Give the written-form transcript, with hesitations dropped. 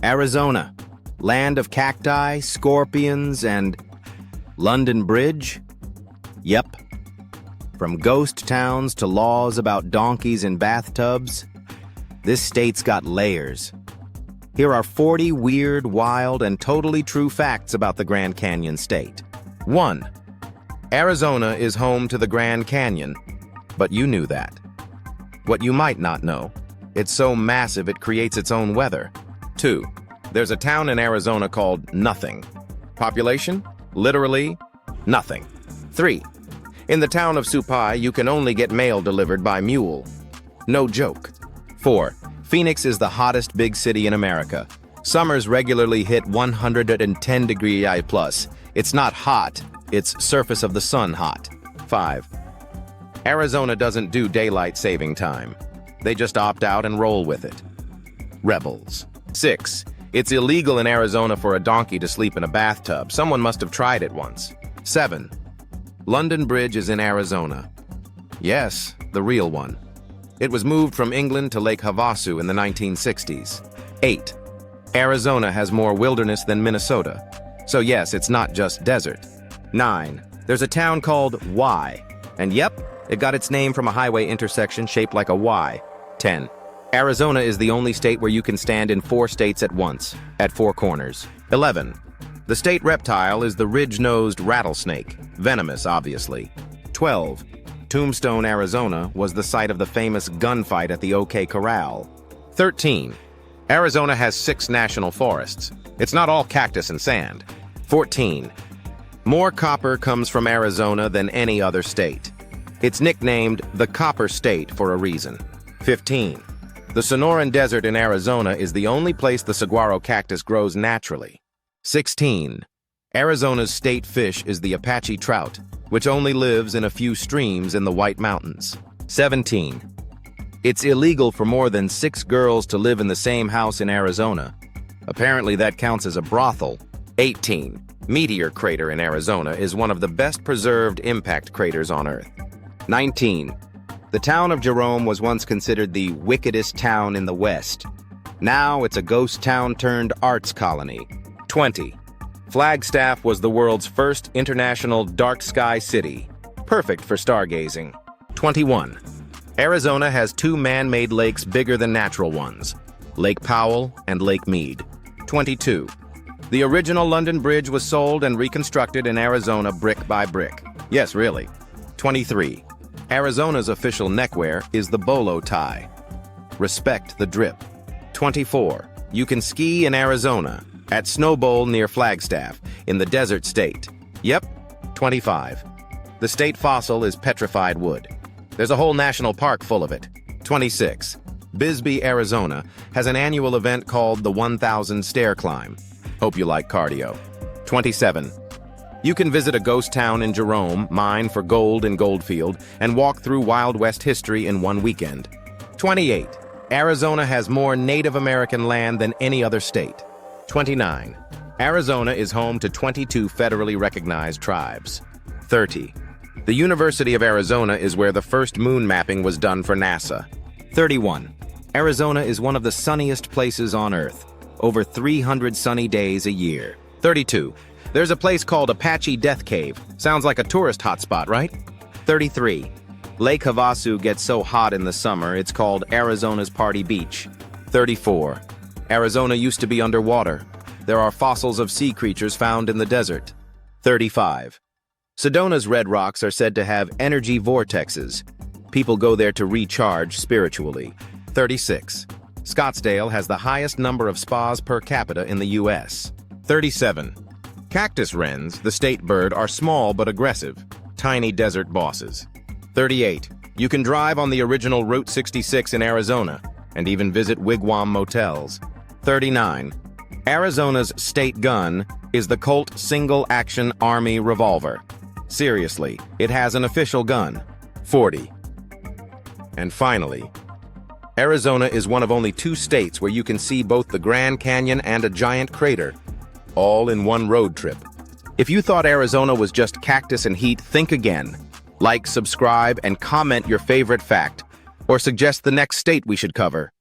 Arizona, land of cacti, scorpions, and London Bridge? Yep. From ghost towns to laws about donkeys in bathtubs, this state's got layers. Here are 40 weird, wild, and totally true facts about the Grand Canyon State. 1. Arizona is home to the Grand Canyon, but you knew that. What you might not know, it's so massive it creates its own weather. 2. There's a town in Arizona called Nothing. Population? Literally, nothing. 3. In the town of Supai, you can only get mail delivered by mule. No joke. 4. Phoenix is the hottest big city in America. Summers regularly hit 110 degree plus. It's not hot, it's surface of the sun hot. 5. Arizona doesn't do daylight saving time. They just opt out and roll with it. Rebels. 6. It's illegal in Arizona for a donkey to sleep in a bathtub. Someone must have tried it once. 7. London Bridge is in Arizona. Yes, the real one. It was moved from England to Lake Havasu in the 1960s. 8. Arizona has more wilderness than Minnesota. So yes, it's not just desert. 9. There's a town called Y. And yep, it got its name from a highway intersection shaped like a Y. 10. Arizona is the only state where you can stand in 4 states at once, at 4 corners. 11. The state reptile is the ridge-nosed rattlesnake, venomous obviously. 12. Tombstone, Arizona was the site of the famous gunfight at the OK Corral. 13. Arizona has 6 national forests. It's not all cactus and sand. 14. More copper comes from Arizona than any other state. It's nicknamed the Copper State for a reason. 15. The Sonoran Desert in Arizona is the only place the saguaro cactus grows naturally. 16. Arizona's state fish is the Apache trout, which only lives in a few streams in the White Mountains. 17. It's illegal for more than 6 girls to live in the same house in Arizona. Apparently that counts as a brothel. 18. Meteor Crater in Arizona is one of the best preserved impact craters on Earth. 19. The town of Jerome was once considered the wickedest town in the West. Now it's a ghost town turned arts colony. 20. Flagstaff was the world's first international dark sky city, perfect for stargazing. 21. Arizona has 2 man-made lakes bigger than natural ones, Lake Powell and Lake Mead. 22. The original London Bridge was sold and reconstructed in Arizona brick by brick. Yes, really. 23. Arizona's official neckwear is the bolo tie. Respect the drip. 24. You can ski in Arizona, at Snow Bowl near Flagstaff, in the desert state. Yep, 25. The state fossil is petrified wood. There's a whole national park full of it. 26. Bisbee, Arizona, has an annual event called the 1000 Stair Climb. Hope you like cardio. 27. You can visit a ghost town in Jerome, mine for gold in Goldfield, and walk through Wild West history in one weekend. 28. Arizona has more Native American land than any other state. 29. Arizona is home to 22 federally recognized tribes. 30. The University of Arizona is where the first moon mapping was done for NASA. 31. Arizona is one of the sunniest places on Earth. Over 300 sunny days a year. 32. There's a place called Apache Death Cave. Sounds like a tourist hotspot, right? 33. Lake Havasu gets so hot in the summer, it's called Arizona's Party Beach. 34. Arizona used to be underwater. There are fossils of sea creatures found in the desert. 35. Sedona's red rocks are said to have energy vortexes. People go there to recharge spiritually. 36. Scottsdale has the highest number of spas per capita in the U.S. 37. Cactus wrens, the state bird, are small but aggressive, tiny desert bosses. 38. You can drive on the original Route 66 in Arizona and even visit wigwam motels. 39. Arizona's state gun is the Colt single-action Army revolver. Seriously, it has an official gun. 40. And finally, Arizona is one of only 2 states where you can see both the Grand Canyon and a giant crater, all in one road trip. If you thought Arizona was just cactus and heat, think again. Like, subscribe, and comment your favorite fact, or suggest the next state we should cover.